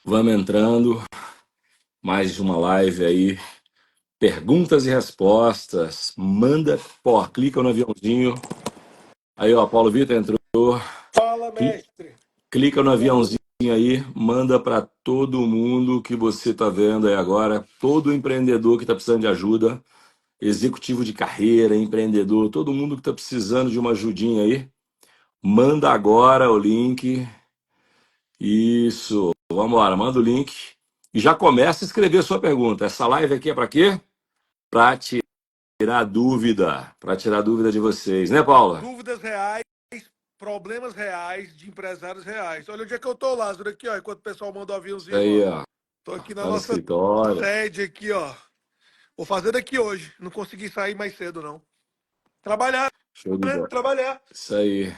Vamos entrando, mais uma live aí, perguntas e respostas. Manda, pô, clica no aviãozinho. Aí, ó, Paulo Vitor entrou. Fala, mestre. Clica no aviãozinho aí, manda para todo mundo que você tá vendo aí agora, todo empreendedor que tá precisando de ajuda, executivo de carreira, empreendedor, todo mundo que tá precisando de uma ajudinha aí, manda agora o link. Isso, vamos embora, manda o link e já começa a escrever sua pergunta. Essa live aqui é para quê? Para tirar dúvida de vocês, né, Paula? Dúvidas reais, problemas reais de empresários reais. Olha onde é que eu tô, Lázaro, aqui, ó, enquanto o pessoal manda o aviãozinho, Aí, ó. ó, Tô aqui na tá no nossa escritório. sede aqui, ó. Vou fazer daqui hoje. Não consegui sair mais cedo, não. Trabalhar, Show de né? bola. Trabalhar. Isso aí.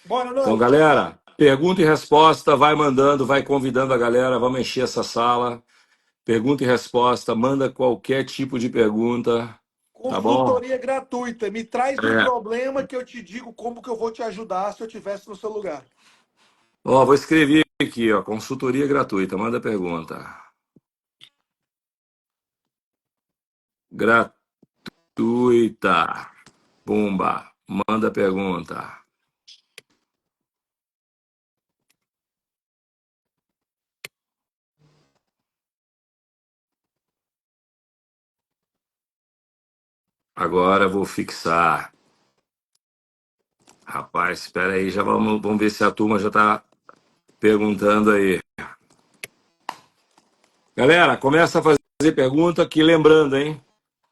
Bora, Então, não. galera, pergunta e resposta, vai mandando, vai convidando a galera, vamos encher essa sala. Pergunta e resposta, manda qualquer tipo de pergunta, tá bom? Consultoria gratuita. Me traz um É. problema que eu te digo como que eu vou te ajudar se eu tivesse no seu lugar. Ó, vou escrever aqui, ó, consultoria gratuita, manda pergunta. Gratuita. Pumba, manda pergunta. Agora eu vou fixar. Rapaz, espera aí, já vamos ver se a turma já tá perguntando aí. Galera, começa a fazer pergunta que lembrando, hein?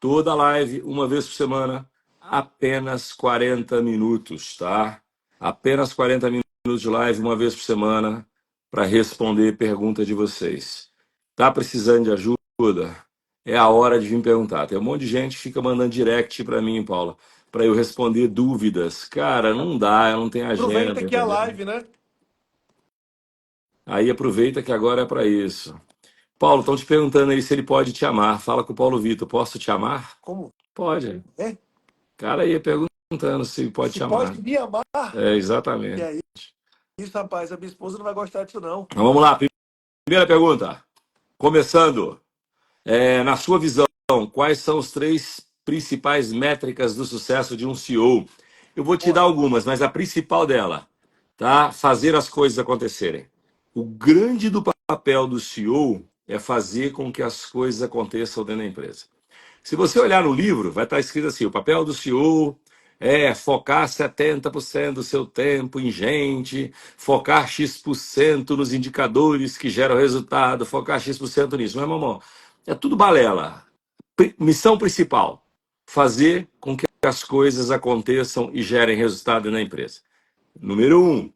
Toda live, uma vez por semana, apenas 40 minutos, tá? Apenas 40 minutos de live, uma vez por semana, para responder pergunta de vocês. Tá precisando de ajuda? É a hora de vir perguntar. Tem um monte de gente que fica mandando direct para mim, Paula, para eu responder dúvidas. Cara, não dá, eu não tenho agenda, Aproveita que é a entendeu? live, né? Aí aproveita que agora é para isso. Paulo, estão te perguntando aí se ele pode te amar. Fala com o Paulo Vitor, posso te amar? Como? Pode. É? Cara aí perguntando se pode Se te amar. pode me amar. É, Que exatamente. é isso, rapaz. A minha esposa não vai gostar disso, não. Então, vamos lá, primeira pergunta. Começando. Na sua visão, quais são os três principais métricas do sucesso de um CEO? Eu vou te dar Bora. algumas, mas a principal dela, tá? Fazer as coisas acontecerem. O grande do papel do CEO é fazer com que as coisas aconteçam dentro da empresa. Se você olhar no livro, vai estar escrito assim: o papel do CEO é focar 70% do seu tempo em gente, focar X% nos indicadores que geram resultado, focar X% nisso. Mas, mamão, é tudo balela. Missão principal: fazer com que as coisas aconteçam e gerem resultado na empresa. Número um.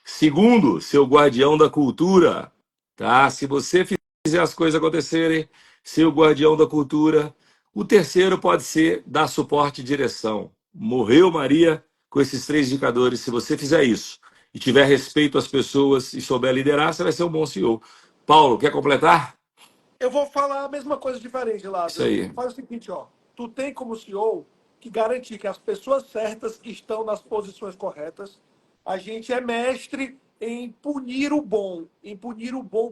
Segundo, ser o guardião da cultura, tá? Se você fizer as coisas acontecerem, ser o guardião da cultura. O terceiro pode ser dar suporte e direção. Morreu Maria com esses três indicadores. Se você fizer isso e tiver respeito às pessoas e souber liderar, você vai ser um bom CEO. Paulo, quer completar? Eu vou falar a mesma coisa diferente, Isso Lázaro. aí. Faz o seguinte, ó. Tu tem como CEO que garantir que as pessoas certas estão nas posições corretas. A gente é mestre em punir o bom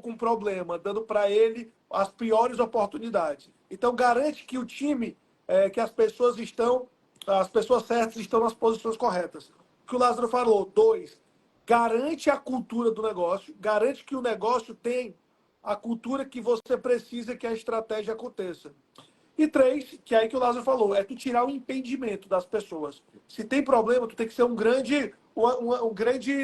com problema, dando para ele as piores oportunidades. Então garante que o time, que as pessoas certas estão nas posições corretas. O que o Lázaro falou, dois, garante a cultura do negócio, garante que o negócio tem a cultura que você precisa que a estratégia aconteça. E três, que é aí que o Lázaro falou, é tu tirar o impedimento das pessoas. Se tem problema, tu tem que ser um grande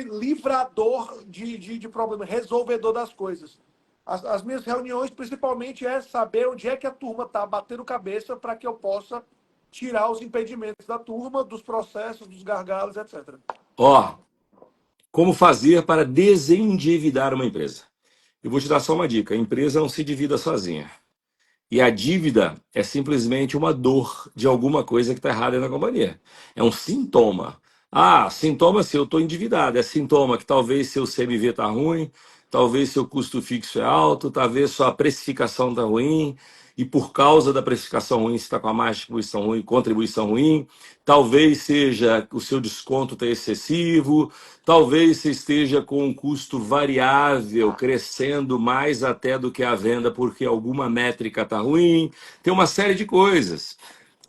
livrador de problema, resolvedor das coisas. As minhas reuniões, principalmente, é saber onde é que a turma está batendo cabeça para que eu possa tirar os impedimentos da turma, dos processos, dos gargalos, etc. Ó, como fazer para desendividar uma empresa? Eu vou te dar só uma dica: a empresa não se divida sozinha. E a dívida é simplesmente uma dor de alguma coisa que está errada na companhia. É um sintoma. Ah, sintoma se eu estou endividado. É sintoma que talvez seu CMV está ruim, talvez seu custo fixo é alto, talvez sua precificação está ruim. e por causa da precificação ruim, você está com a margem de contribuição ruim, talvez seja o seu desconto está excessivo, talvez você esteja com um custo variável crescendo mais até do que a venda porque alguma métrica está ruim, tem uma série de coisas.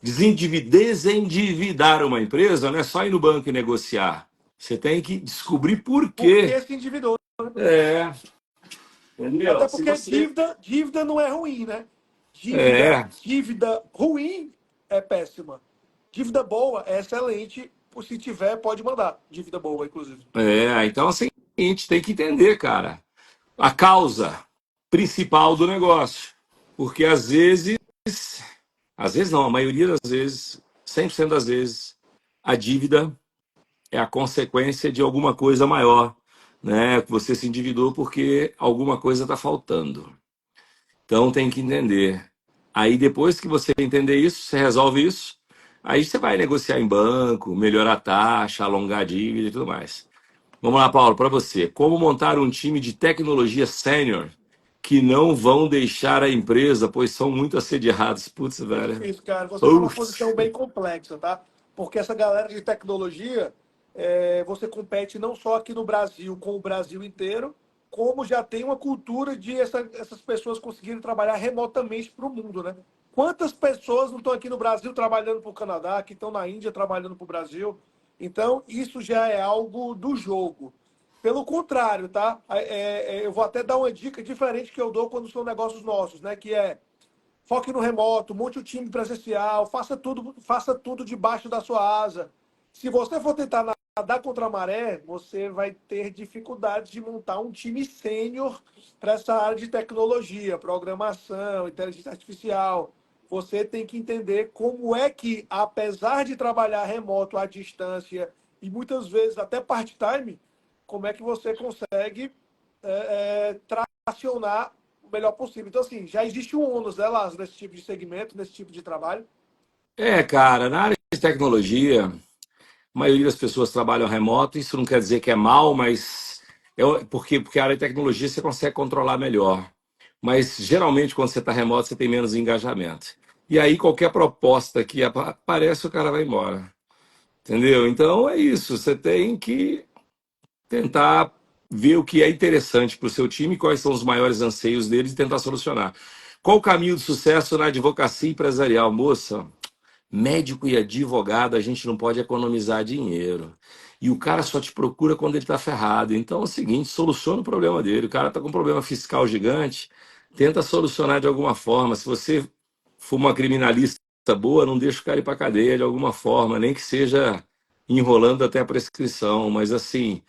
Desendividar uma empresa não é só ir no banco e negociar. Você tem que descobrir por Por quê. que se endividou? É, entendeu? Até Se porque você. dívida não é ruim, né? É, Dívida ruim é péssima. Dívida boa é excelente. Se tiver, pode mandar. Dívida boa, inclusive. então assim, a gente tem que entender, cara, a causa principal do negócio. Porque às vezes não, a maioria das vezes, 100% das vezes, a dívida é a consequência de alguma coisa maior, né? Que você se endividou porque alguma coisa está faltando. Então tem que entender. Aí depois que você entender isso, você resolve isso, aí você vai negociar em banco, melhorar a taxa, alongar a dívida e tudo mais. Vamos lá, Paulo, para você. Como montar um time de tecnologia sênior que não vão deixar a empresa, pois são muito assediados? Putz, É velho. difícil, cara. Você está numa Putz. posição bem complexa, tá? Porque essa galera de tecnologia, você compete não só aqui no Brasil, com o Brasil inteiro, como já tem uma cultura de essas pessoas conseguirem trabalhar remotamente para o mundo, né? Quantas pessoas não estão aqui no Brasil trabalhando para o Canadá, que estão na Índia trabalhando para o Brasil? Então, isso já é algo do jogo. Pelo contrário, tá? Eu vou até dar uma dica diferente que eu dou quando são negócios nossos, né? Que é foque no remoto, monte o time presencial, faça tudo debaixo da sua asa. Se você for tentar nadar contra a maré, você vai ter dificuldade de montar um time sênior para essa área de tecnologia, programação, inteligência artificial. Você tem que entender como é que, apesar de trabalhar remoto à distância e muitas vezes até part-time, como é que você consegue tracionar o melhor possível. Então, assim, já existe um ônus, né, Lázaro, nesse tipo de segmento, nesse tipo de trabalho. Cara, na área de tecnologia, a maioria das pessoas trabalham remoto, isso não quer dizer que é mal, mas porque a área de tecnologia você consegue controlar melhor. Mas geralmente quando você está remoto, você tem menos engajamento. E aí qualquer proposta que aparece, o cara vai embora. Entendeu? Então é isso. Você tem que tentar ver o que é interessante para o seu time, quais são os maiores anseios deles e tentar solucionar. Qual o caminho do sucesso na advocacia empresarial, moça? Médico e advogado, a gente não pode economizar dinheiro. E o cara só te procura quando ele está ferrado. Então é o seguinte, soluciona o problema dele. O cara está com um problema fiscal gigante, tenta solucionar de alguma forma. Se você for uma criminalista boa, não deixa o cara ir para cadeia de alguma forma, nem que seja enrolando até a prescrição. Mas assim,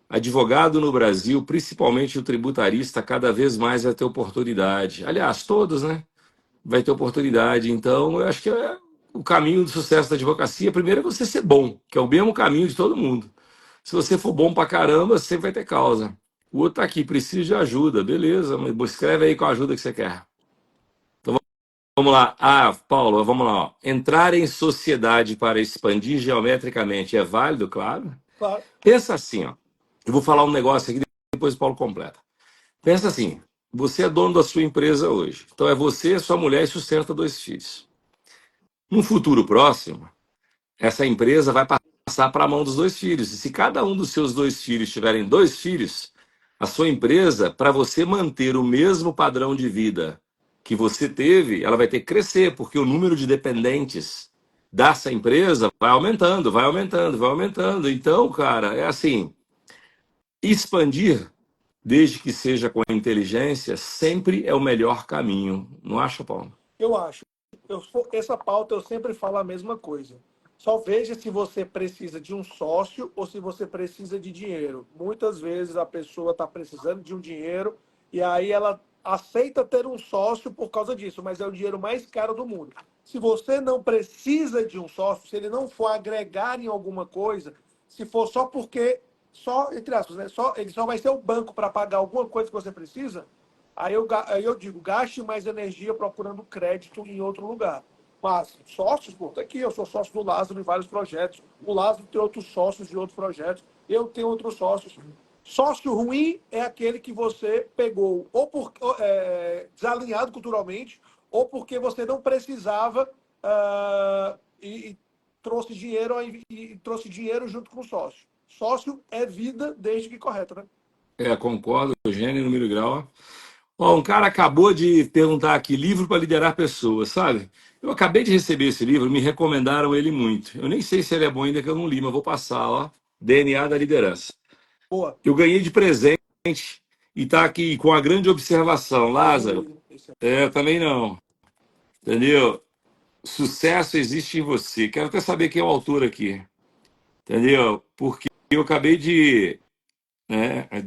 advogado no Brasil, principalmente o tributarista, cada vez mais vai ter oportunidade. Aliás, todos, né? Vai ter oportunidade. Então, eu acho que o caminho do sucesso da advocacia, primeiro é você ser bom, que é o mesmo caminho de todo mundo. Se você for bom pra caramba, você vai ter causa. O outro tá aqui, precisa de ajuda, beleza, mas escreve aí qual ajuda que você quer. Então vamos lá. Paulo, vamos lá. Ó. Entrar em sociedade para expandir geometricamente é válido, claro. Claro. Pensa assim, ó. Eu vou falar um negócio aqui, depois o Paulo completa. Pensa assim, você é dono da sua empresa hoje. Então é você, sua mulher e sustenta dois filhos. No futuro próximo, essa empresa vai passar para a mão dos dois filhos. E se cada um dos seus dois filhos tiverem dois filhos, a sua empresa, para você manter o mesmo padrão de vida que você teve, ela vai ter que crescer, porque o número de dependentes dessa empresa vai aumentando, vai aumentando, vai aumentando. Então, cara, é assim, expandir, desde que seja com a inteligência, sempre é o melhor caminho. Não acha, Paulo? Eu acho. Essa pauta eu sempre falo a mesma coisa. Só veja se você precisa de um sócio ou se você precisa de dinheiro. Muitas vezes a pessoa está precisando de um dinheiro e aí ela aceita ter um sócio por causa disso, mas é o dinheiro mais caro do mundo. Se você não precisa de um sócio, se ele não for agregar em alguma coisa, se for só porque, só, entre aspas, né, ele só vai ser o banco para pagar alguma coisa que você precisa, aí eu digo, gaste mais energia procurando crédito em outro lugar. Mas sócios, pô, tá aqui, eu sou sócio do Lázaro em vários projetos. O Lázaro tem outros sócios de outros projetos. Eu tenho outros sócios. Sócio ruim é aquele que você pegou ou desalinhado culturalmente, ou porque você não precisava e trouxe dinheiro e trouxe dinheiro junto com o sócio. Sócio é vida desde que correto, né? Concordo, gênero, número e grau. Ó, um cara acabou de perguntar aqui, livro para liderar pessoas, sabe? Eu acabei de receber esse livro, me recomendaram ele muito. Eu nem sei se ele é bom ainda, que eu não li, mas vou passar, ó. DNA da Liderança. Boa. Eu ganhei de presente e tá aqui com a grande observação, Eu não Lázaro. li esse aí. Também não. Entendeu? Sucesso existe em você. Quero até saber quem é o autor aqui. Entendeu? Porque eu acabei de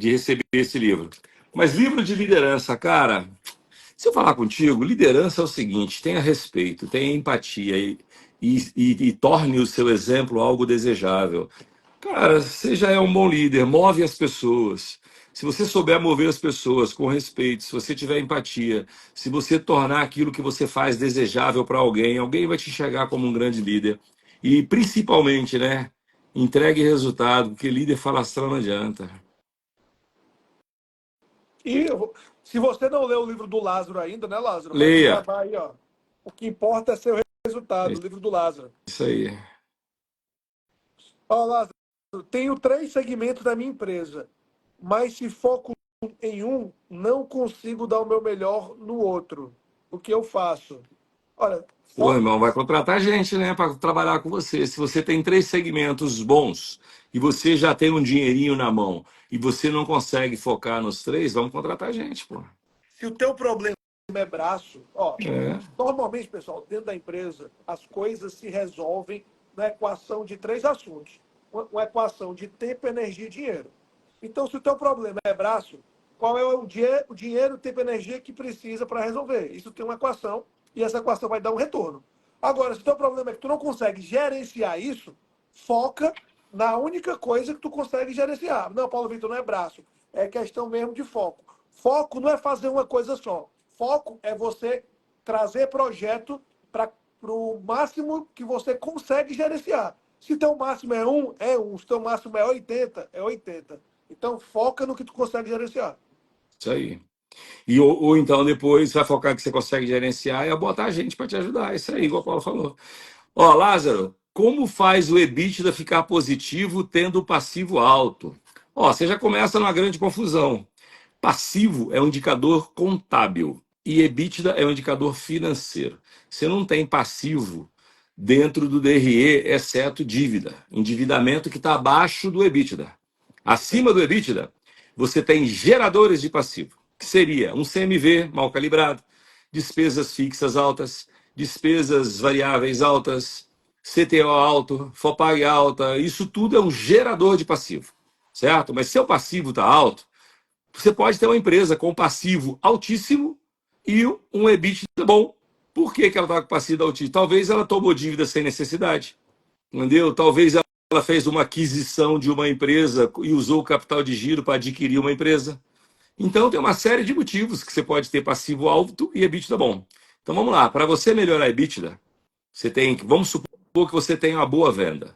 receber esse livro. Mas livro de liderança, cara, se eu falar contigo, liderança é o seguinte: tenha respeito, tenha empatia e torne o seu exemplo algo desejável. Cara, você já é um bom líder, move as pessoas. Se você souber mover as pessoas com respeito, se você tiver empatia, se você tornar aquilo que você faz desejável para alguém, alguém vai te enxergar como um grande líder. E principalmente, né? Entregue resultado, porque líder falastrão não adianta. E se você não leu o livro do Lázaro ainda, né, Lázaro? Vai Leia. gravar aí, ó. O que importa é seu É resultado, o livro do Lázaro. isso aí. Ó, Lázaro, tenho 3 segmentos da minha empresa, mas se foco em um, não consigo dar o meu melhor no outro. O que eu faço? Olha, Pô, foco. irmão, vai contratar gente, né, para trabalhar com você. Se você tem 3 segmentos bons e você já tem um dinheirinho na mão e você não consegue focar nos 3, vamos contratar gente, pô. Se o teu problema é braço, ó, É, normalmente, pessoal, dentro da empresa, as coisas se resolvem na equação de 3 assuntos. Uma equação de tempo, energia e dinheiro. Então, se o teu problema é braço, qual é o dinheiro, tempo e energia que precisa para resolver? Isso tem uma equação e essa equação vai dar um retorno. Agora, se o teu problema é que tu não consegue gerenciar isso, foca na única coisa que tu consegue gerenciar. Não, Paulo Vitor, não é braço. É questão mesmo de foco. Foco não é fazer uma coisa só. Foco é você trazer projeto para o máximo que você consegue gerenciar. Se teu máximo é um, é um. Se teu máximo é 80, é 80. Então foca no que tu consegue gerenciar. isso aí. Ou então depois vai focar que você consegue gerenciar e botar gente para te ajudar. Isso aí, igual o Paulo falou. Ó, Lázaro, como faz o EBITDA ficar positivo tendo o passivo alto? Ó, você já começa numa grande confusão. Passivo é um indicador contábil e EBITDA é um indicador financeiro. Você não tem passivo dentro do DRE, exceto dívida, endividamento que está abaixo do EBITDA. Acima do EBITDA, você tem geradores de passivo, que seria um CMV mal calibrado, despesas fixas altas, despesas variáveis altas, CTO alto, FOPAG alta, isso tudo é um gerador de passivo, certo? Mas seu passivo está alto, você pode ter uma empresa com passivo altíssimo e um EBITDA bom. Por que, que ela está com passivo altíssimo? Talvez ela tomou dívida sem necessidade, entendeu? Talvez ela fez uma aquisição de uma empresa e usou o capital de giro para adquirir uma empresa. Então tem uma série de motivos que você pode ter passivo alto e EBITDA bom. Então vamos lá, para você melhorar a EBITDA, você tem que, vamos supor que você tem uma boa venda.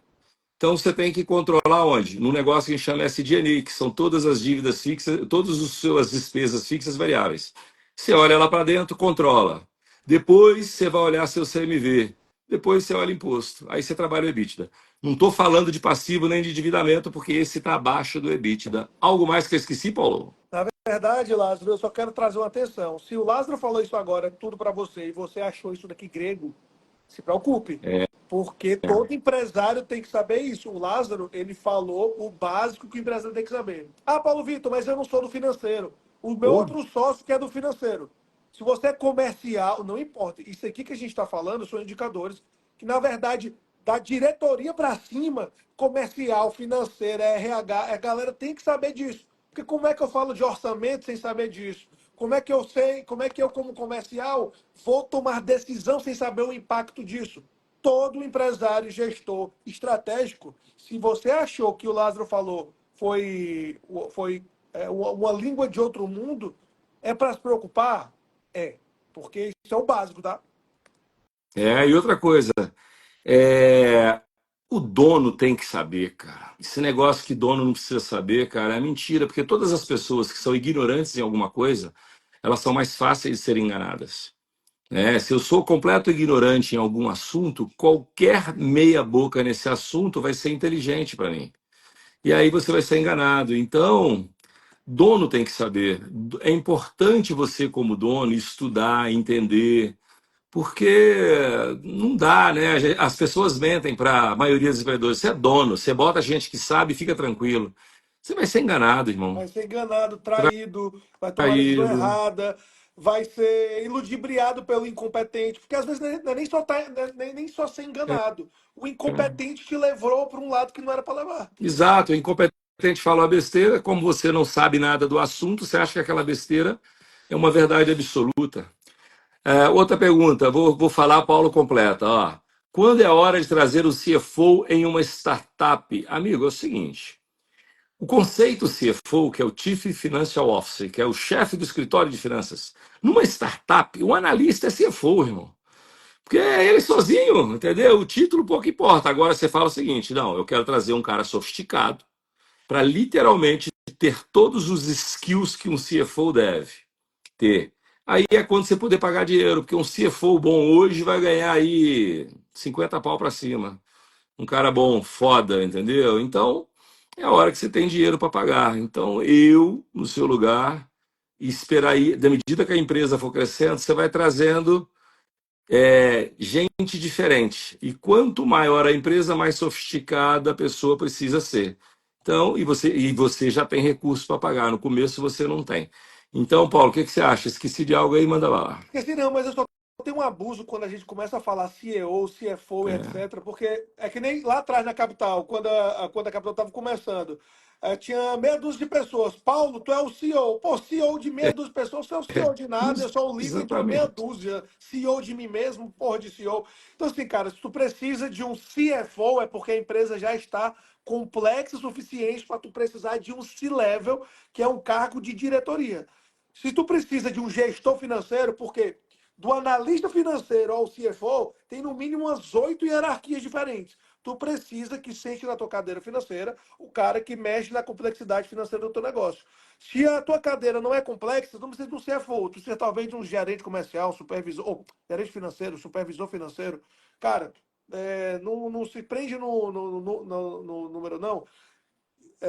Então você tem que controlar onde? Num negócio que a gente chama SG&A, que são todas as dívidas fixas, todas as suas despesas fixas variáveis. Você olha lá para dentro, controla. Depois você vai olhar seu CMV. Depois você olha imposto. Aí você trabalha o EBITDA. Não estou falando de passivo nem de endividamento, porque esse está abaixo do EBITDA. Algo mais que eu esqueci, Paulo? Na verdade, Lázaro, eu só quero trazer uma atenção. Se o Lázaro falou isso agora, tudo para você, e você achou isso daqui grego, se preocupe. Porque todo empresário tem que saber isso. O Lázaro, ele falou o básico que o empresário tem que saber. Ah, Paulo Vitor, mas eu não sou do financeiro. O meu Pô, outro sócio que é do financeiro. Se você é comercial, não importa. Isso aqui que a gente está falando são indicadores que, na verdade, da diretoria para cima, comercial, financeira, RH, a galera tem que saber disso. Porque como é que eu falo de orçamento sem saber disso? Como é que eu sei, como é que eu, como comercial, vou tomar decisão sem saber o impacto disso? Todo empresário, gestor estratégico, se você achou que o Lázaro falou foi uma língua de outro mundo, é para se preocupar? É, porque isso é o básico, tá? e outra coisa, é, o dono tem que saber, cara. Esse negócio que dono não precisa saber, cara, é mentira, porque todas as pessoas que são ignorantes em alguma coisa, elas são mais fáceis de serem enganadas. né? Se eu sou completo ignorante em algum assunto, qualquer meia boca nesse assunto vai ser inteligente para mim. E aí você vai ser enganado. Então, dono tem que saber. É importante você, como dono, estudar, entender, porque não dá, né? As pessoas mentem para a maioria dos empreendedores. Você é dono, você bota gente que sabe, fica tranquilo. Você vai ser enganado, irmão. Vai ser enganado, traído, vai tomar decisão Traído. errada, vai ser ludibriado pelo incompetente, porque às vezes não é nem só, nem só ser enganado. O incompetente te levou para um lado que não era para levar. Exato, o incompetente fala uma besteira, como você não sabe nada do assunto, você acha que aquela besteira é uma verdade absoluta. Outra pergunta, vou falar, Paulo completa. Ó. Quando é hora de trazer o CFO em uma startup? Amigo, é o seguinte: o conceito CFO, que é o Chief Financial Officer, que é o chefe do escritório de finanças, numa startup, o analista é CFO, irmão. Porque é ele sozinho, entendeu? O título pouco importa. Agora você fala o seguinte: não, eu quero trazer um cara sofisticado para literalmente ter todos os skills que um CFO deve ter. Aí é quando você poder pagar dinheiro, porque um CFO bom hoje vai ganhar aí 50 pau para cima. Um cara bom, foda, entendeu? Então, é a hora que você tem dinheiro para pagar. Então, eu, no seu lugar, esperar aí, da medida que a empresa for crescendo, você vai trazendo gente diferente. E quanto maior a empresa, mais sofisticada a pessoa precisa ser. Então, e você já tem recursos para pagar. No começo você não tem. Então, Paulo, o que você acha? Esqueci de algo aí, manda lá. Esqueci não, mas eu só tenho um abuso quando a gente começa a falar CEO, CFO, É, etc. Porque é que nem lá atrás na capital, quando a capital estava começando. Tinha meia dúzia de pessoas. Paulo, tu é o CEO. Pô, CEO de meia dúzia de pessoas, você é o CEO de nada, eu sou o líder de uma meia exatamente. dúzia. CEO de mim mesmo, porra de CEO. Então, assim, cara, se tu precisa de um CFO, é porque a empresa já está complexa o suficiente para tu precisar de um C-level, que é um cargo de diretoria. Se tu precisa de um gestor financeiro, porque do analista financeiro ao CFO, tem no mínimo umas 8 hierarquias diferentes. Tu precisa que sente na tua cadeira financeira o cara que mexe na complexidade financeira do teu negócio. Se a tua cadeira não é complexa, tu não precisa de um CFO, tu precisa talvez de um gerente comercial, supervisor, ou gerente financeiro, supervisor financeiro. Cara, não se prende no número, não.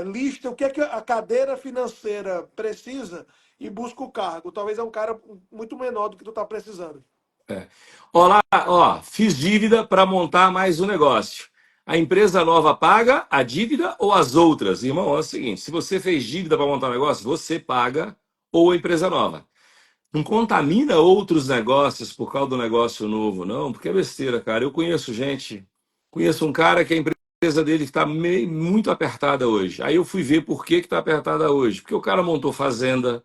Lista o que é que a cadeira financeira precisa e busca o cargo. Talvez é um cara muito menor do que tu está precisando. É. Olá, ó, fiz dívida para montar mais um negócio. A empresa nova paga a dívida ou as outras? Irmão, é o seguinte: se você fez dívida para montar um negócio, você paga ou a empresa nova. Não contamina outros negócios por causa do negócio novo, não, porque é besteira, cara. Eu conheço gente, conheço um cara que a empresa dele está muito apertada hoje. Aí eu fui ver por que está apertada hoje. Porque o cara montou fazenda,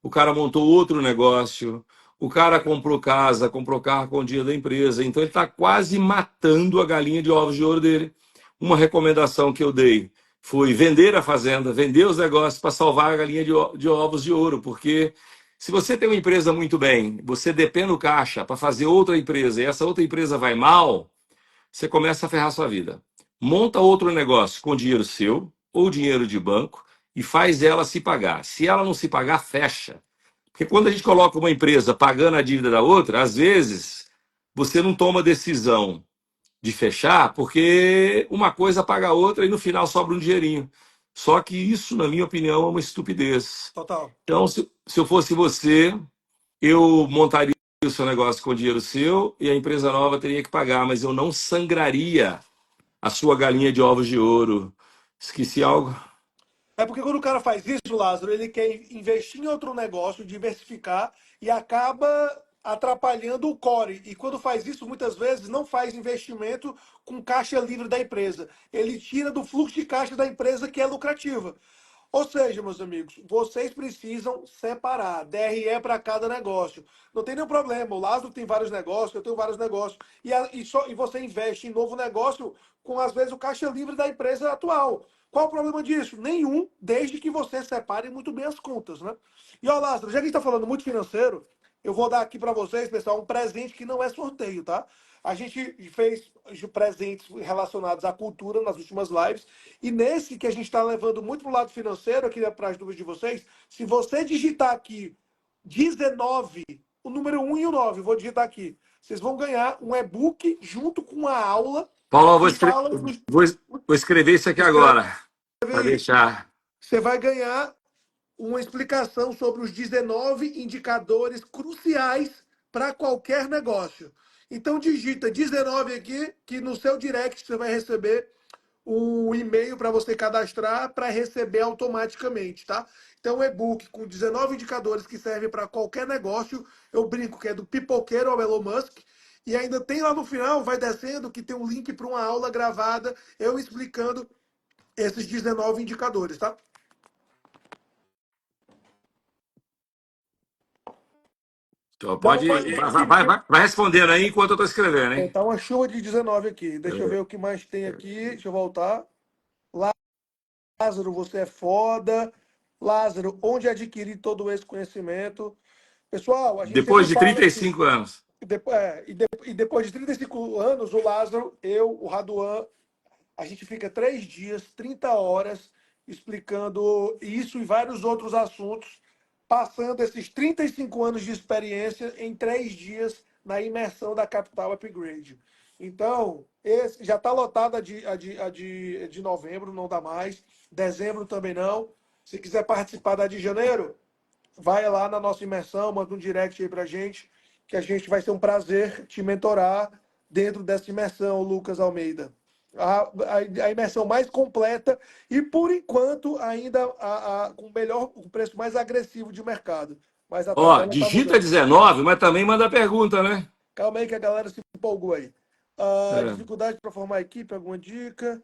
o cara montou outro negócio, o cara comprou casa, comprou carro com o dinheiro da empresa. Então ele está quase matando a galinha de ovos de ouro dele. Uma recomendação que eu dei foi vender a fazenda, vender os negócios para salvar a galinha de ovos de ouro, porque se você tem uma empresa muito bem, você depende do caixa para fazer outra empresa e essa outra empresa vai mal, você começa a ferrar sua vida. Monta outro negócio com dinheiro seu ou dinheiro de banco e faz ela se pagar. Se ela não se pagar, fecha. Porque quando a gente coloca uma empresa pagando a dívida da outra, às vezes você não toma decisão de fechar porque uma coisa paga a outra e no final sobra um dinheirinho. Só que isso, na minha opinião, é uma estupidez. Total. Então, se eu fosse você, eu montaria o seu negócio com dinheiro seu e a empresa nova teria que pagar, mas eu não sangraria a sua galinha de ovos de ouro. Esqueci algo? É porque quando o cara faz isso, Lázaro, ele quer investir em outro negócio, diversificar e acaba atrapalhando o core. E quando faz isso, muitas vezes não faz investimento com caixa livre da empresa. Ele tira do fluxo de caixa da empresa que é lucrativa. Ou seja, meus amigos, vocês precisam separar DRE para cada negócio. Não tem nenhum problema. O Lázaro tem vários negócios, eu tenho vários negócios. E você investe em novo negócio com, às vezes, o caixa livre da empresa atual. Qual o problema disso? Nenhum, desde que você separe muito bem as contas, né? E ó, Lázaro, já que a gente está falando muito financeiro, eu vou dar aqui para vocês, pessoal, um presente que não é sorteio, tá? A gente fez presentes relacionados à cultura nas últimas lives. E nesse que a gente está levando muito para o lado financeiro, aqui para as dúvidas de vocês, se você digitar aqui 19 o número 1 e o 9. Vou digitar aqui. Vocês vão ganhar um e-book junto com uma aula Paulo, que fala dos. vou, vou escrever isso aqui Escreve agora, para aí. deixar. Você vai ganhar uma explicação sobre os 19 indicadores cruciais para qualquer negócio. Então digita 19 aqui, que no seu direct você vai receber um e-mail para você cadastrar para receber automaticamente, tá? Então, um e-book com 19 indicadores que servem para qualquer negócio. Eu brinco que é do pipoqueiro ao Elon Musk. E ainda tem lá no final, vai descendo, que tem um link para uma aula gravada, eu explicando esses 19 indicadores, tá? Então, Dá pode. uma, Vai respondendo aí enquanto eu estou escrevendo, hein? tá uma chuva de 19 aqui. Deixa eu ver o que mais tem aqui. Deixa eu voltar. Lázaro, você é foda. Lázaro, onde adquirir todo esse conhecimento? Pessoal, a gente sempre Depois de fala que 35 anos. e depois de 35 anos, o Lázaro, eu, o Raduan, a gente fica 3 dias, 30 horas, explicando isso e vários outros assuntos, passando esses 35 anos de experiência em 3 dias na imersão da Capital Upgrade. Então, esse já está lotado a de novembro, não dá mais. Dezembro também não. Se quiser participar da de janeiro, vai lá na nossa imersão, manda um direct aí pra gente, que a gente vai ser um prazer te mentorar dentro dessa imersão, Lucas Almeida. A imersão mais completa e, por enquanto, ainda com o preço mais agressivo de mercado. Mas a Ó, tabela está digita mudando. 19, mas também manda pergunta, né? Calma aí que a galera se empolgou aí. É. Dificuldade para formar equipe, alguma dica?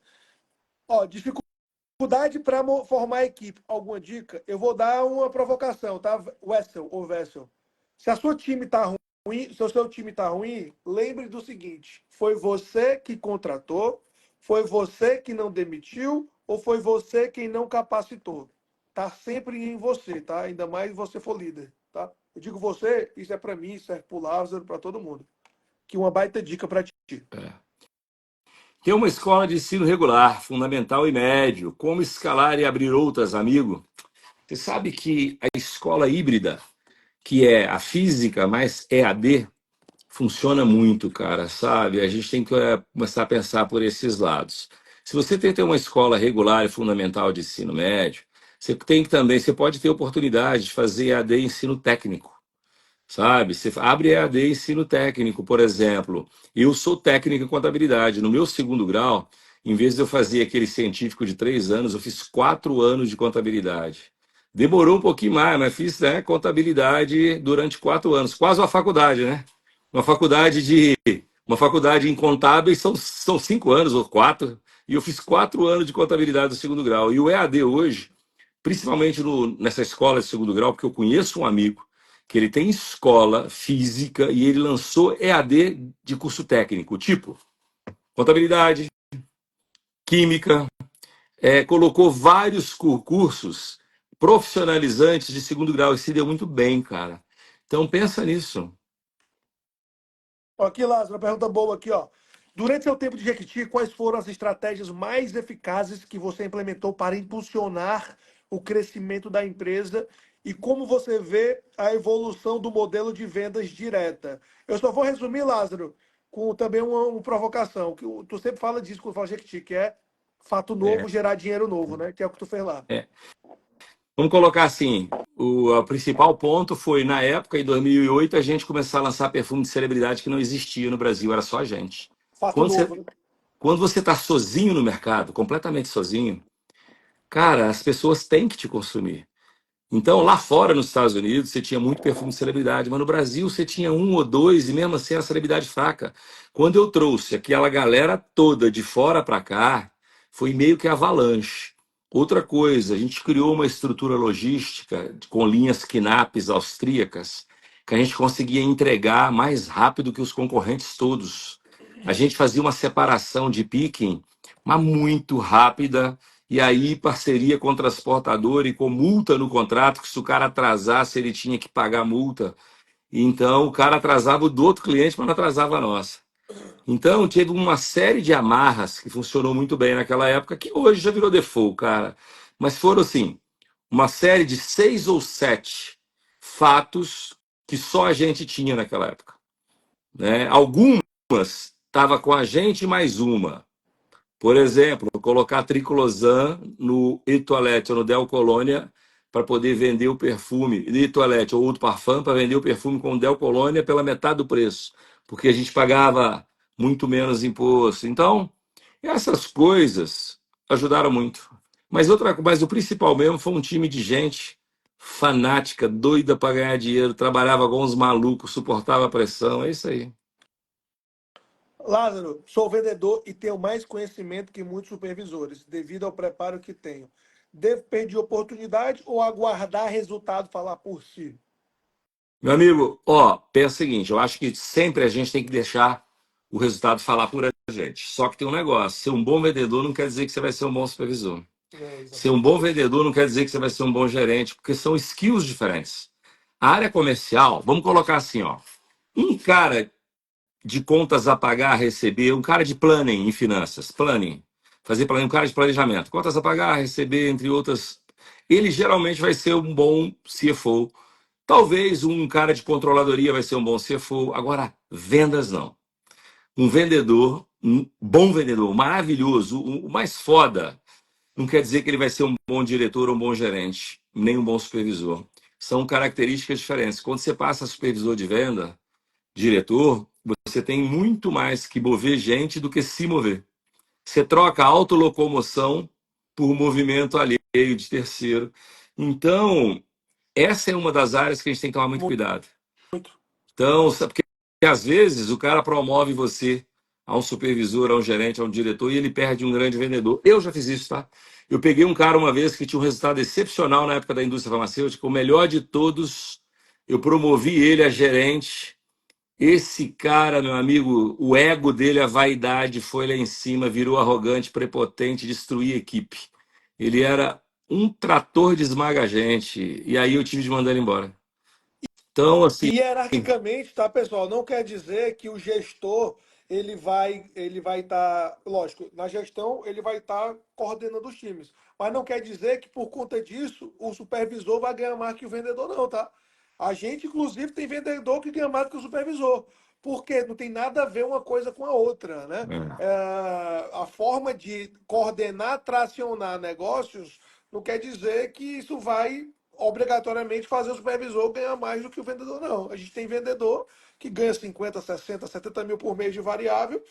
Ó, dificuldade para formar equipe, alguma dica? Eu vou dar uma provocação, tá? Wessel ou Vessel. Se a sua time tá ruim, se o seu time tá ruim, lembre do seguinte: foi você que contratou, foi você que não demitiu ou foi você quem não capacitou? Tá sempre em você, tá? Ainda mais se você for líder, tá? Eu digo você, isso é para mim, serve pro Lázaro, para todo mundo. Que uma baita dica para ti. É. Tem uma escola de ensino regular, fundamental e médio. Como escalar e abrir outras, amigo? Você sabe que a escola híbrida, que é a física mais EAD, funciona muito, cara, sabe? A gente tem que começar a pensar por esses lados. Se você tem que ter uma escola regular e fundamental de ensino médio, você tem que também, você pode ter oportunidade de fazer EAD ensino técnico. Sabe? Você abre EAD ensino técnico, por exemplo. Eu sou técnico em contabilidade. No meu segundo grau, em vez de eu fazer aquele científico de 3 anos, eu fiz 4 anos de contabilidade. Demorou um pouquinho mais, mas fiz, né, contabilidade durante 4 anos, quase uma faculdade, né? Uma faculdade de uma faculdade em contábeis são 5 anos ou 4, e eu fiz 4 anos de contabilidade do segundo grau. E o EAD hoje, principalmente nessa escola de segundo grau, porque eu conheço um amigo que ele tem escola física e ele lançou EAD de curso técnico, tipo contabilidade, química, colocou vários cursos profissionalizantes de segundo grau e se deu muito bem, cara. Então pensa nisso. Aqui, Lázaro, uma pergunta boa aqui, ó. Durante seu tempo de Jequiti, quais foram as estratégias mais eficazes que você implementou para impulsionar o crescimento da empresa e como você vê a evolução do modelo de vendas direta? Eu só vou resumir, Lázaro, com também uma provocação, que tu sempre fala disso quando fala Jequiti, que é fato É, novo, gerar dinheiro novo, né? Que é o que tu fez lá. é. Vamos colocar assim, o principal ponto foi, na época, em 2008, a gente começar a lançar perfume de celebridade que não existia no Brasil, era só a gente. Fato Quando você novo, né? quando você está sozinho no mercado, completamente sozinho, cara, as pessoas têm que te consumir. Então, lá fora, nos Estados Unidos, você tinha muito perfume de celebridade, mas no Brasil você tinha um ou dois, e mesmo assim era celebridade fraca. Quando eu trouxe aquela galera toda de fora para cá, foi meio que avalanche. Outra coisa, a gente criou uma estrutura logística com linhas KNAPs austríacas, que a gente conseguia entregar mais rápido que os concorrentes todos. A gente fazia uma separação de picking, mas muito rápida, e aí parceria com o transportador e com multa no contrato, que se o cara atrasasse, ele tinha que pagar multa. Então o cara atrasava o do outro cliente, mas não atrasava a nossa. Então teve uma série de amarras que funcionou muito bem naquela época, que hoje já virou default, cara. Mas foram assim, uma série de 6 ou 7 fatos que só a gente tinha naquela época, né? Algumas estava com a gente mais uma. Por exemplo, colocar triclosan no Etoilette ou no Del Colônia para poder vender o perfume, Etoilette ou outro parfum para vender o perfume com o Del Colônia pela metade do preço, porque a gente pagava muito menos imposto. Então, essas coisas ajudaram muito. Mas o principal mesmo foi um time de gente fanática, doida para ganhar dinheiro, trabalhava com uns malucos, suportava a pressão, é isso aí. Lázaro, sou vendedor e tenho mais conhecimento que muitos supervisores, devido ao preparo que tenho. Devo perder oportunidade ou aguardar resultado falar por si? Meu amigo, ó, pensa o seguinte, eu acho que sempre a gente tem que deixar o resultado falar por a gente. Só que tem um negócio, ser um bom vendedor não quer dizer que você vai ser um bom supervisor. É, Ser um bom exatamente. vendedor não quer dizer que você vai ser um bom gerente, porque são skills diferentes. A área comercial, vamos colocar assim, ó, um cara de contas a pagar, a receber, um cara de planning em finanças, planning, fazer planning, um cara de planejamento, contas a pagar, a receber, entre outras, ele geralmente vai ser um bom CFO. Talvez um cara de controladoria vai ser um bom CFO. Agora, vendas não. Um vendedor, um bom vendedor, maravilhoso, o mais foda, não quer dizer que ele vai ser um bom diretor ou um bom gerente, nem um bom supervisor. São características diferentes. Quando você passa a supervisor de venda, diretor, você tem muito mais que mover gente do que se mover. Você troca a autolocomoção por movimento alheio de terceiro. Então, essa é uma das áreas que a gente tem que tomar muito cuidado. Muito. Então, porque às vezes o cara promove você a um supervisor, a um gerente, a um diretor e ele perde um grande vendedor. Eu já fiz isso, tá? Eu peguei um cara uma vez que tinha um resultado excepcional na época da indústria farmacêutica, o melhor de todos. Eu promovi ele a gerente. Esse cara, meu amigo, o ego dele, a vaidade foi lá em cima, virou arrogante, prepotente, destruía a equipe. Ele era um trator de esmaga gente. E aí eu tive de mandar ele embora. Então, assim, E hierarquicamente, tá, pessoal? Não quer dizer que o gestor ele vai estar, lógico, na gestão ele vai estar coordenando os times, mas não quer dizer que por conta disso o supervisor vai ganhar mais que o vendedor, não, tá? A gente, inclusive, tem vendedor que ganha mais que o supervisor, porque não tem nada a ver uma coisa com a outra, né? é. A forma de coordenar, tracionar negócios não quer dizer que isso vai obrigatoriamente fazer o supervisor ganhar mais do que o vendedor, não. A gente tem vendedor que ganha 50, 60, 70 mil por mês de variável,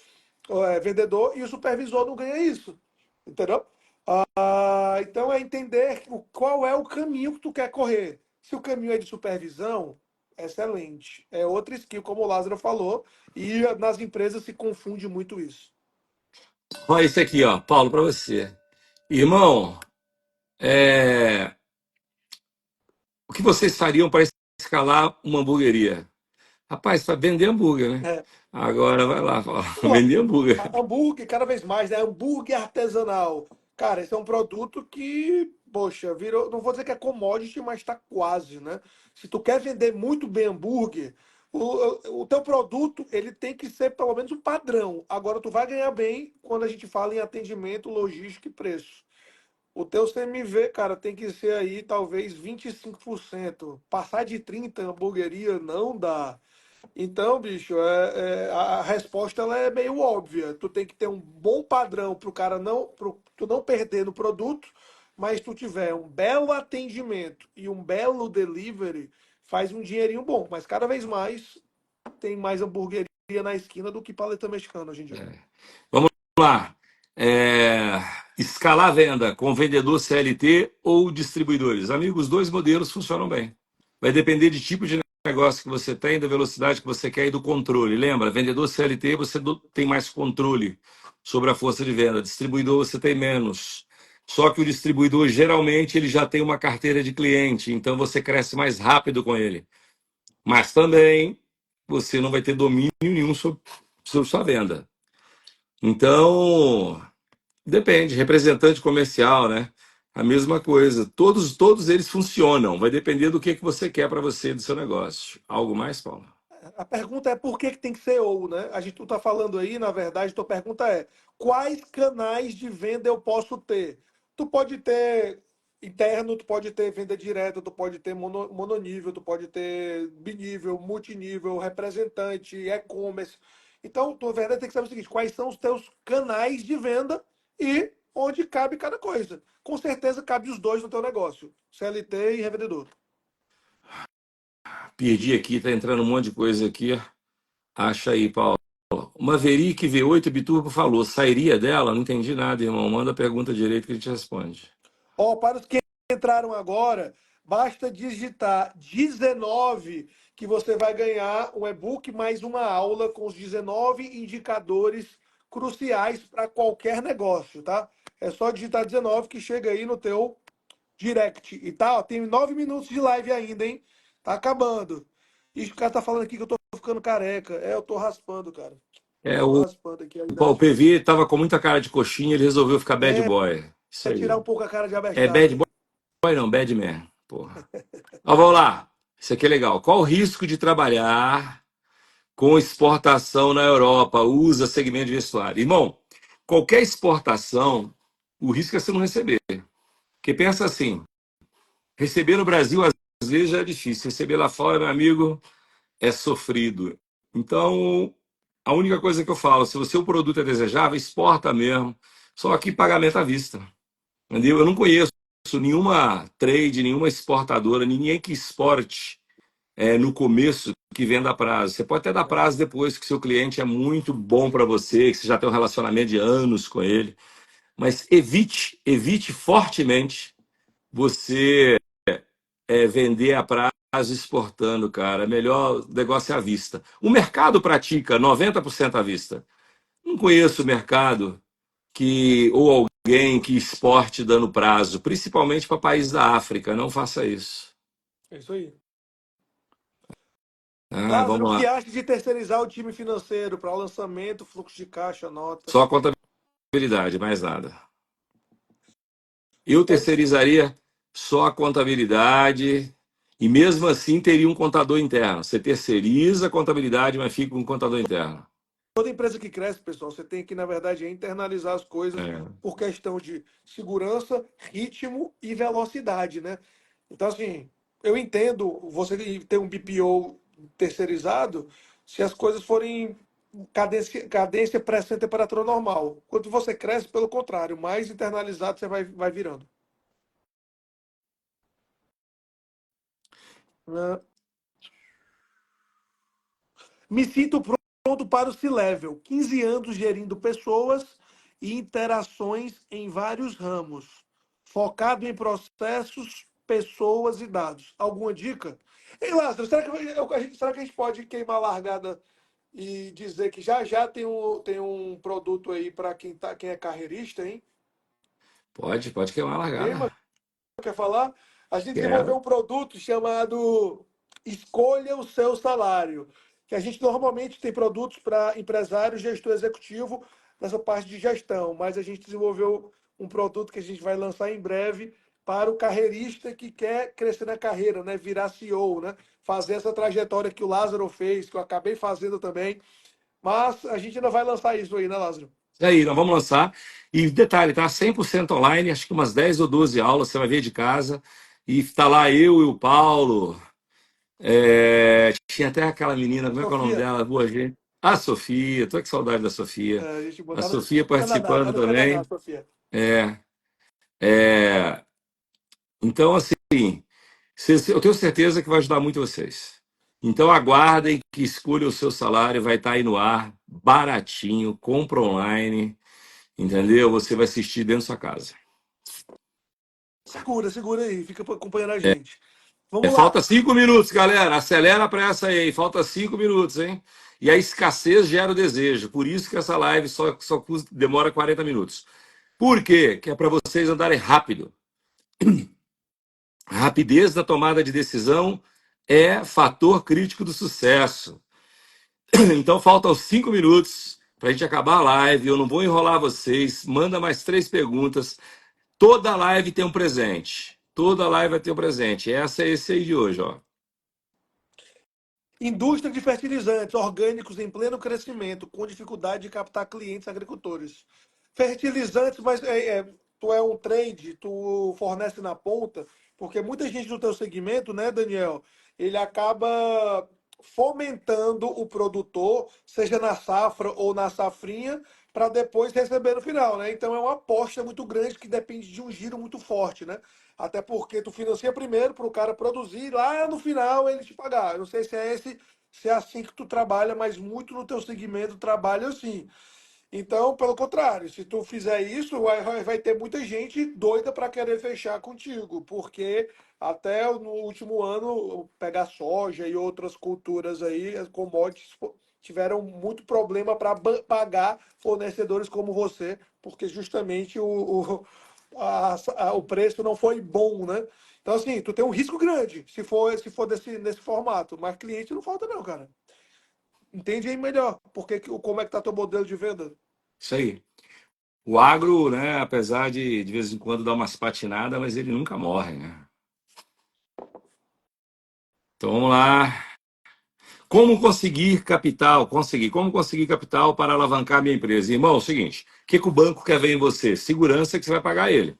vendedor, e o supervisor não ganha isso. Entendeu? Então é entender qual é o caminho que tu quer correr. Se o caminho é de supervisão, excelente. É outra skill, como o Lázaro falou, e nas empresas se confunde muito isso. Olha isso aqui, ó, Paulo, para você. Irmão, o que vocês fariam para escalar uma hamburgueria? Rapaz, para vender hambúrguer, né? É. Agora vai lá, Paulo, Pô, vender hambúrguer. hambúrguer, cada vez mais, né? Hambúrguer artesanal. Cara, esse é um produto que, poxa, virou, não vou dizer que é commodity, mas tá quase, né? Se tu quer vender muito bem hambúrguer, o teu produto, ele tem que ser pelo menos um padrão. Agora, tu vai ganhar bem quando a gente fala em atendimento, logística e preço. O teu CMV, cara, tem que ser aí talvez 25%. Passar de 30 hamburgueria não dá. Então, bicho, a resposta ela é meio óbvia. Tu tem que ter um bom padrão para o cara não, tu não perder no produto, mas tu tiver um belo atendimento e um belo delivery, faz um dinheirinho bom. Mas cada vez mais tem mais hamburgueria na esquina do que paleta mexicana hoje em dia. Vamos lá. É, escalar a venda com vendedor CLT ou distribuidores. Amigos, os dois modelos funcionam bem. Vai depender de tipo de negócio que você tem, da velocidade que você quer e do controle. Lembra, vendedor CLT você tem mais controle sobre a força de venda. Distribuidor você tem menos. Só que o distribuidor geralmente ele já tem uma carteira de cliente, então você cresce mais rápido com ele. Mas também você não vai ter domínio nenhum sobre sua venda. Então, depende, representante comercial, né? A mesma coisa. Todos eles funcionam. Vai depender do que você quer para você do seu negócio. Algo mais, Paulo? A pergunta é por que tem que ser ou, né? A gente tu tá falando aí, na verdade, tua pergunta é quais canais de venda eu posso ter? Tu pode ter interno, tu pode ter venda direta, tu pode ter mononível, tu pode ter binível, multinível, representante, e-commerce. Então, tu, na verdade, tem que saber o seguinte: quais são os teus canais de venda e onde cabe cada coisa. Com certeza cabe os dois no teu negócio, CLT e revendedor. Perdi aqui, tá entrando um monte de coisa aqui. Acha aí, Paulo. O Maverick V8 Biturbo falou, sairia dela? Não entendi nada, irmão. Manda a pergunta direito que a gente responde. Ó, para os que entraram agora, basta digitar 19 que você vai ganhar um e-book mais uma aula com os 19 indicadores cruciais para qualquer negócio, tá? É só digitar 19 que chega aí no teu direct. E tá, ó, tem 9 minutos de live ainda, hein? Tá acabando. E o cara tá falando aqui que eu tô ficando careca. É, eu tô raspando, cara. É, Tô o, raspando aqui a o idade. PV tava com muita cara de coxinha, ele resolveu ficar bad É, boy. Isso tirar aí. um pouco a cara de É bad abestado. boy não, bad man. Porra. Ó, vamos lá. Isso aqui é legal. Qual o risco de trabalhar com exportação na Europa? Usa segmento de vestuário. Irmão, qualquer exportação, o risco é você não receber. Porque pensa assim, receber no Brasil às vezes já é difícil. Receber lá fora, meu amigo, é sofrido. Então, a única coisa que eu falo, se o seu produto é desejável, exporta mesmo. Só que pagamento à vista. Entendeu? Eu não conheço nenhuma trade, nenhuma exportadora, ninguém que exporte no começo que venda a prazo. Você pode até dar prazo depois que seu cliente é muito bom para você, que você já tem um relacionamento de anos com ele. Mas evite fortemente você vender a prazo exportando, cara. Melhor negócio é à vista. O mercado pratica 90% à vista. Não conheço o mercado ou alguém que exporte dando prazo, principalmente para países da África. Não faça isso. É isso aí. Ah, Lázaro, vamos o lá. que acha de terceirizar o time financeiro para lançamento, fluxo de caixa, nota? Só a contabilidade, mais nada. Eu É, terceirizaria só a contabilidade e mesmo assim teria um contador interno. Você terceiriza a contabilidade, mas fica com um contador interno. toda empresa que cresce, pessoal, você tem que, na verdade, internalizar as coisas É. por questão de segurança, ritmo e velocidade, né? Então, assim, eu entendo você ter um BPO terceirizado se as coisas forem cadência pressão e temperatura normal. Quando você cresce, pelo contrário, mais internalizado você vai virando. Né? Me sinto pronto para o C-Level. 15 anos gerindo pessoas e interações em vários ramos. Focado em processos, pessoas e dados. Alguma dica? Ei, Lázaro, será que a gente pode queimar a largada e dizer que já já tem um produto aí para quem é carreirista, hein? Pode queimar a Queima, largada. quer falar? A gente desenvolveu Quero. um produto chamado Escolha o Seu Salário, que a gente normalmente tem produtos para empresário, gestor executivo, nessa parte de gestão, mas a gente desenvolveu um produto que a gente vai lançar em breve para o carreirista que quer crescer na carreira, né? Virar CEO, né? Fazer essa trajetória que o Lázaro fez, que eu acabei fazendo também. Mas a gente ainda vai lançar isso aí, né, Lázaro? E aí, nós vamos lançar. E detalhe, tá 100% online, acho que umas 10 ou 12 aulas, você vai ver de casa. E tá lá eu e o Paulo. Tinha até aquela menina, como é que é o nome Sofia, dela? Boa gente. A Sofia, tô com saudade da Sofia. a gente A botar no Sofia Canadá, tá participando no Canadá, também. Sofia. É, é, então, assim, eu tenho certeza que vai ajudar muito vocês. Então, aguardem que escolha o seu salário, vai estar aí no ar, baratinho, compra online, entendeu? Você vai assistir dentro da sua casa. Segura aí, fica acompanhando a gente. Vamos lá. Falta 5 minutos, galera. Acelera para essa aí. Falta 5 minutos, hein? E a escassez gera o desejo. Por isso que essa live demora 40 minutos. Por quê? Que é para vocês andarem rápido. A rapidez da tomada de decisão é fator crítico do sucesso. Então faltam 5 minutos para a gente acabar a live. Eu não vou enrolar vocês. Manda mais 3 perguntas. Toda live tem um presente. Toda live vai ter um presente. Essa é esse aí de hoje, ó. Indústria de fertilizantes orgânicos em pleno crescimento, com dificuldade de captar clientes agricultores. Fertilizantes, mas tu é um trade, tu fornece na ponta, porque muita gente do teu segmento, né, Daniel, ele acaba fomentando o produtor, seja na safra ou na safrinha, para depois receber no final, né? Então é uma aposta muito grande que depende de um giro muito forte, né? Até porque tu financia primeiro para o cara produzir, lá no final ele te pagar. Eu não sei se é assim que tu trabalha, mas muito no teu segmento trabalha assim. Então, pelo contrário, se tu fizer isso, vai ter muita gente doida para querer fechar contigo, porque até no último ano, pegar soja e outras culturas aí, as commodities tiveram muito problema para pagar fornecedores como você, porque justamente o preço não foi bom, né? Então, assim, tu tem um risco grande se for nesse formato, mas cliente não falta não, cara. Entende aí melhor como é que tá teu modelo de venda. Isso aí. O agro, né, apesar de vez em quando dar umas patinadas, mas ele nunca morre, né? Então vamos lá. Como conseguir capital? Como conseguir capital para alavancar minha empresa? Irmão, é o seguinte: o que o banco quer ver em você? Segurança que você vai pagar ele.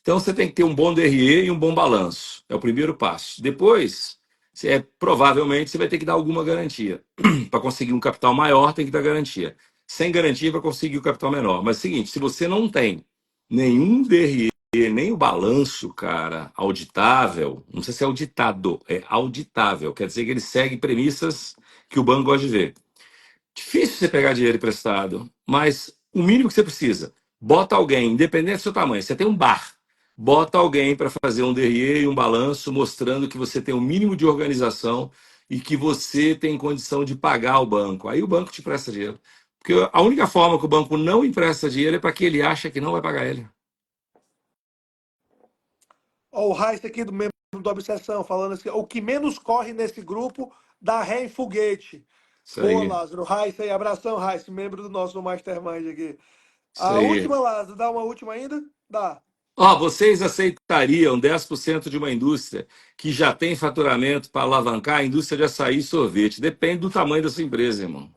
Então você tem que ter um bom DRE e um bom balanço. É o primeiro passo. Depois, provavelmente você vai ter que dar alguma garantia. Para conseguir um capital maior, tem que dar garantia. Sem garantia para conseguir o capital menor. Mas é o seguinte, se você não tem nenhum DRE, nem o balanço, cara, auditável, não sei se é auditado, é auditável, quer dizer que ele segue premissas que o banco gosta de ver. Difícil você pegar dinheiro emprestado, mas o mínimo que você precisa, bota alguém, independente do seu tamanho, você tem um bar, bota alguém para fazer um DRE e um balanço mostrando que você tem um mínimo de organização e que você tem condição de pagar o banco. Aí o banco te presta dinheiro. Porque a única forma que o banco não empresta dinheiro é para que ele acha que não vai pagar ele. Ó, o Raíssa aqui do membro do Obsessão, falando assim, o que menos corre nesse grupo dá ré em foguete. Isso Boa, aí, Lázaro. Raíssa aí, abração, Raíssa, membro do nosso Mastermind aqui. isso A aí. última, Lázaro, dá uma última ainda? Dá. Ó, vocês aceitariam 10% de uma indústria que já tem faturamento para alavancar a indústria de açaí e sorvete? Depende do tamanho da sua empresa, irmão.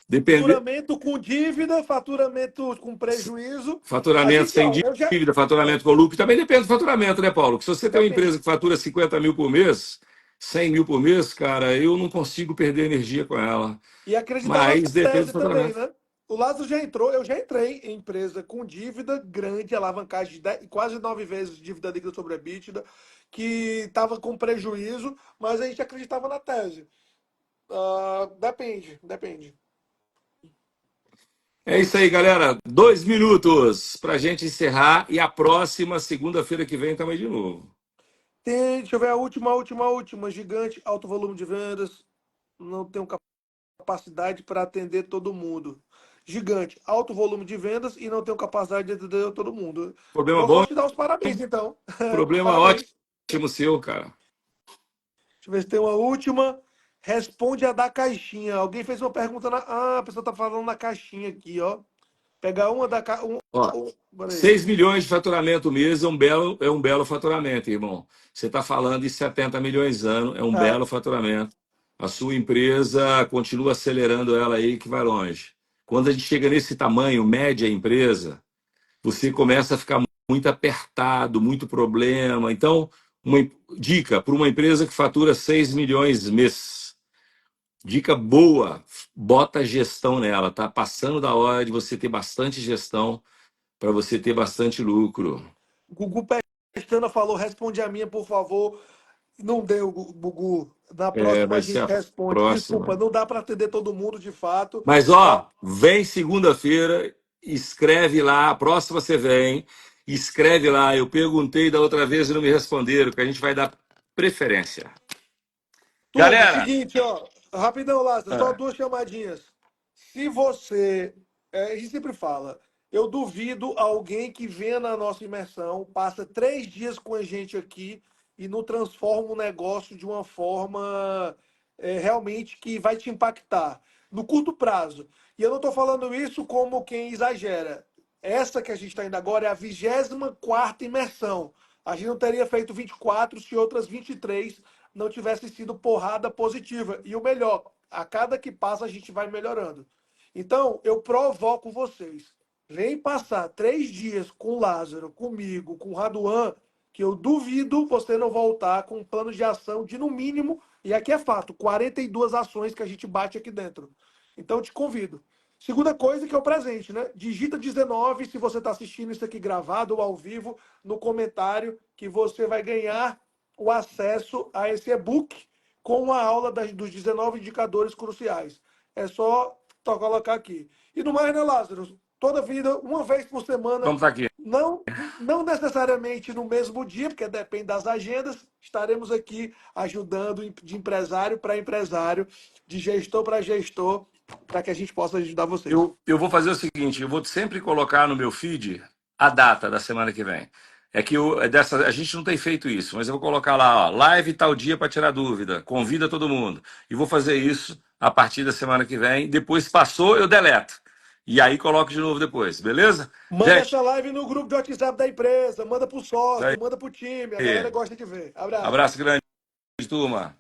Depende, Faturamento com dívida, faturamento com prejuízo. A faturamento gente, sem ó, eu já. dívida, faturamento com lucro, também depende do faturamento, né, Paulo? Que se você tem uma Depende. empresa que fatura 50 mil por mês, 100 mil por mês, cara, eu não consigo perder energia com ela. E acreditar na Mas depende do tese também, faturamento. né? O Lázaro já entrou, eu já entrei em empresa com dívida grande, alavancagem de quase 9 vezes dívida líquida sobre a EBITDA, que estava com prejuízo, mas a gente acreditava na tese. Depende. É isso aí, galera. 2 minutos para a gente encerrar e a próxima, segunda-feira que vem, também de novo. Deixa eu ver a última. Gigante, alto volume de vendas, não tem capacidade para atender todo mundo. Gigante, alto volume de vendas e não tenho capacidade de atender todo mundo. Problema Vou só bom, te dar os parabéns, então. problema Parabéns. ótimo seu, cara. Deixa eu ver se tem uma última. Responde a da caixinha. Alguém fez uma pergunta na. Ah, a pessoa tá falando na caixinha aqui, ó. Pegar uma da ca... Ó, Peraí. 6 milhões de faturamento mês é um belo faturamento, irmão. Você está falando de 70 milhões ano, é um É, belo faturamento. A sua empresa continua acelerando ela aí que vai longe. Quando a gente chega nesse tamanho, média empresa, você começa a ficar muito apertado, muito problema. Então, uma dica para uma empresa que fatura 6 milhões mês. Dica boa, bota gestão nela, tá? Passando da hora de você ter bastante gestão para você ter bastante lucro. Gugu Pestana falou: responde a minha, por favor. Não deu, Gugu. Na É, próxima vai a ser gente a responde. Desculpa, próxima. não dá para atender todo mundo de fato. Mas, Tá? ó, vem segunda-feira, escreve lá, a próxima você vem, escreve lá. Eu perguntei da outra vez e não me responderam, que a gente vai dar preferência. Turma, Galera, seguinte, ó. Rapidão, Lázaro, só ah, 2 chamadinhas. Se você. A gente sempre fala. Eu duvido alguém que venha na nossa imersão, passa 3 dias com a gente aqui e não transforma o negócio de uma forma realmente que vai te impactar no curto prazo. E eu não estou falando isso como quem exagera. Essa que a gente está indo agora é a 24ª imersão. A gente não teria feito 24 se outras 23 não tivesse sido porrada positiva. E o melhor, a cada que passa a gente vai melhorando. Então, eu provoco vocês. Vem passar 3 dias com o Lázaro, comigo, com o Raduan, que eu duvido você não voltar com um plano de ação de, no mínimo, e aqui é fato, 42 ações que a gente bate aqui dentro. Então, eu te convido. Segunda coisa que é o presente, né? Digita 19 se você está assistindo isso aqui gravado ou ao vivo, no comentário, que você vai ganhar o acesso a esse e-book com a aula dos 19 indicadores cruciais. É só colocar aqui. E no mais, né, Lázaro? Toda vida, uma vez por semana, Vamos estar aqui. não, não necessariamente no mesmo dia, porque depende das agendas, estaremos aqui ajudando de empresário para empresário, de gestor para gestor, para que a gente possa ajudar vocês. Eu vou fazer o seguinte, eu vou sempre colocar no meu feed a data da semana que vem. É que a gente não tem feito isso, mas eu vou colocar lá, ó, live tal dia para tirar dúvida, convida todo mundo. E vou fazer isso a partir da semana que vem. Depois passou, eu deleto. E aí coloco de novo depois, beleza? Manda Gente, essa live no grupo de WhatsApp da empresa, manda pro isso sócio, manda pro time, a galera aí. gosta de ver. Abraço. Abraço grande, turma.